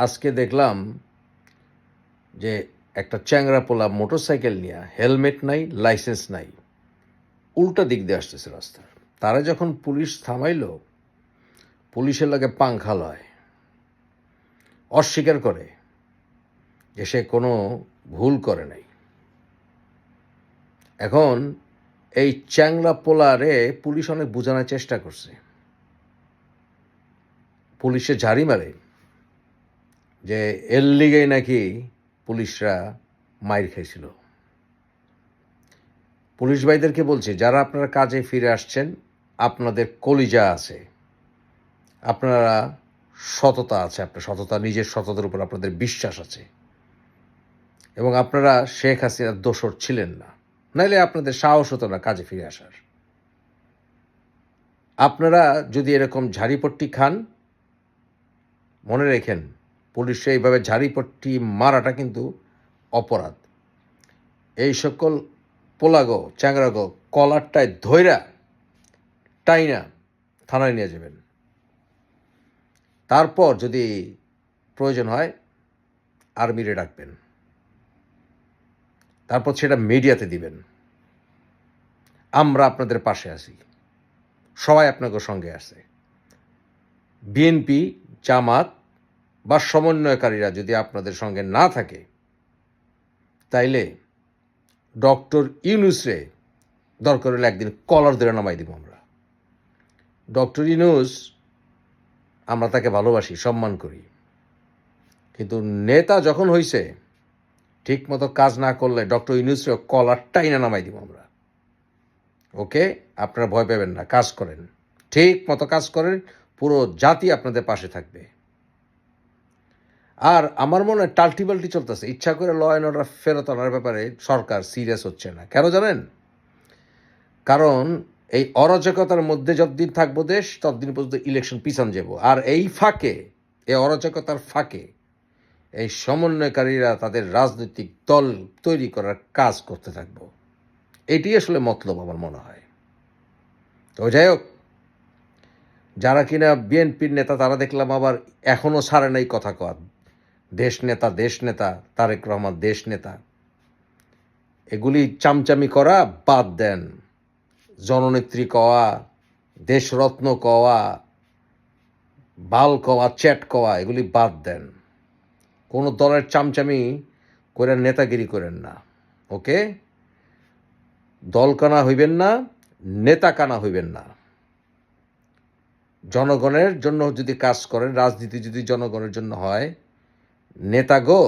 আজকে দেখলাম যে একটা চ্যাংড়া পোলা মোটরসাইকেল নিয়ে হেলমেট নাই, লাইসেন্স নাই, উল্টা দিক দিয়ে আসতেছে রাস্তার। তারা যখন পুলিশ থামাইল, পুলিশের লাগে পাংখা লয়, অস্বীকার করে যে সে কোনো ভুল করে নাই। এখন এই চ্যাংড়া পোলারে পুলিশ অনেক বোঝানোর চেষ্টা করছে, পুলিশে ঝাড়ি মারে যে এর লিগেই নাকি পুলিশরা মাইর খাইছিল। পুলিশ ভাইদেরকে বলছে, যারা আপনারা কাজে ফিরে আসছেন, আপনাদের কলিজা আছে, আপনারা সততা আছে, আপনার সততা, নিজের সততার উপর আপনাদের বিশ্বাস আছে, এবং আপনারা শেখ হাসিনার দোসর ছিলেন না, নাইলে আপনাদের সাহস হতো না কাজে ফিরে আসার। আপনারা যদি এরকম ঝাড়িপট্টি খান, মনে রেখেন পুলিশে এইভাবে ঝাড়িপট্টি মারাটা কিন্তু অপরাধ। এই সকল পোলাগো চ্যাংরাগো কলারটায় ধইরা টাইনা থানায় নিয়ে যাবেন। তারপর যদি প্রয়োজন হয় আর্মিরে ডাকবেন, তারপর সেটা মিডিয়াতে দিবেন। আমরা আপনাদের পাশে আছি, সবাই আপনাদের সঙ্গে আছে। বিএনপি, জামাত বা সমন্বয়কারীরা যদি আপনাদের সঙ্গে না থাকে, তাইলে ডক্টর ইউনূসরে দরকার হলে একদিন কলার ধরে নামাই দিব আমরা। ডক্টর ইউনূস, আমরা তাকে ভালোবাসি, সম্মান করি, কিন্তু নেতা যখন হইছে, ঠিক মতো কাজ না করলে ডক্টর ইউনূসরে কলারটাই না নামাই দিব আমরা। ওকে, আপনারা ভয় পাবেন না, কাজ করেন, ঠিক মতো কাজ করেন, পুরো জাতি আপনাদের পাশে থাকবে। আর আমার মনে হয় টাল্টিবাল্টি চলতেছে, ইচ্ছা করে ল অ্যান্ড অর্ডার ফেরত আনার ব্যাপারে সরকার সিরিয়াস হচ্ছে না। কেন জানেন? কারণ এই অরাজকতার মধ্যে যতদিন থাকবো দেশ, ততদিন পর্যন্ত ইলেকশন পিছন যাব। আর এই ফাঁকে, এই অরাজকতার ফাঁকে এই সমন্বয়কারীরা তাদের রাজনৈতিক দল তৈরি করার কাজ করতে থাকবো। এটি আসলে মতলব আমার মনে হয়। তো যাই হোক, যারা কিনা বিএনপির নেতা, তারা দেখলাম আবার এখনও ছাড়ে নাই কথা কওয়া। দেশ নেতা, দেশ নেতা, তারেক রহমান দেশ নেতা, এগুলি চামচামি করা বাদ দেন। জননেত্রী কওয়া, দেশরত্ন কওয়া, বাল কওয়া, চ্যাট কওয়া, এগুলি বাদ দেন। কোনো দলের চামচামি করে নেতাগিরি করেন না। ওকে, দল কানা হইবেন না, নেতা কানা হইবেন না। জনগণের জন্য যদি কাজ করেন, রাজনীতি যদি জনগণের জন্য হয়, নেতা গো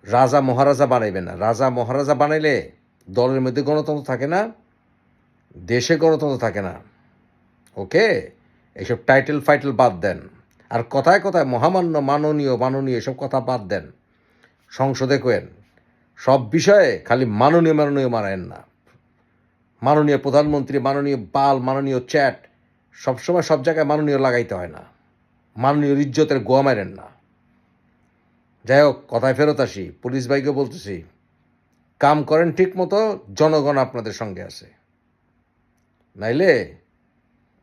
রাজা মহারাজা বানাইবে না। রাজা মহারাজা বানাইলে দলের মধ্যে গণতন্ত্র থাকে না, দেশে গণতন্ত্র থাকে না। ওকে, এইসব টাইটেল ফাইটেল বাদ দেন। আর কথায় কথায় মহামান্য, মাননীয়, মাননীয় এসব কথা বাদ দেন। সংসদে কোয়েন, সব বিষয়ে খালি মাননীয় মাননীয় মানেন না। মাননীয় প্রধানমন্ত্রী, মাননীয় বাল, মাননীয় চ্যাট, সবসময় সব জায়গায় মাননীয় লাগাইতে হয় না। মাননীয় ইজ্জতের গোয়া মারেন না। যাই হোক, কথায় ফেরত আসি, পুলিশ ভাইকে বলতেছি, কাম করেন ঠিক মতো, জনগণ আপনাদের সঙ্গে আছে। নাইলে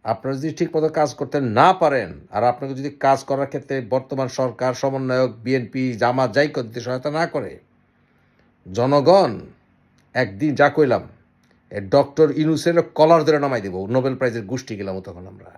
আপনারা যদি ঠিক মতো কাজ করতে না পারেন, আর আপনাকে যদি কাজ করার ক্ষেত্রে বর্তমান সরকার, সমন্বয়ক, বিএনপি, জামাত যাই করতে সহায়তা না করে, জনগণ একদিন যা কইলাম, ডক্টর ইউনূসের কলার ধরে নামাই দেব, নোবেল প্রাইজের গোষ্ঠী গেলাম তখন আমরা।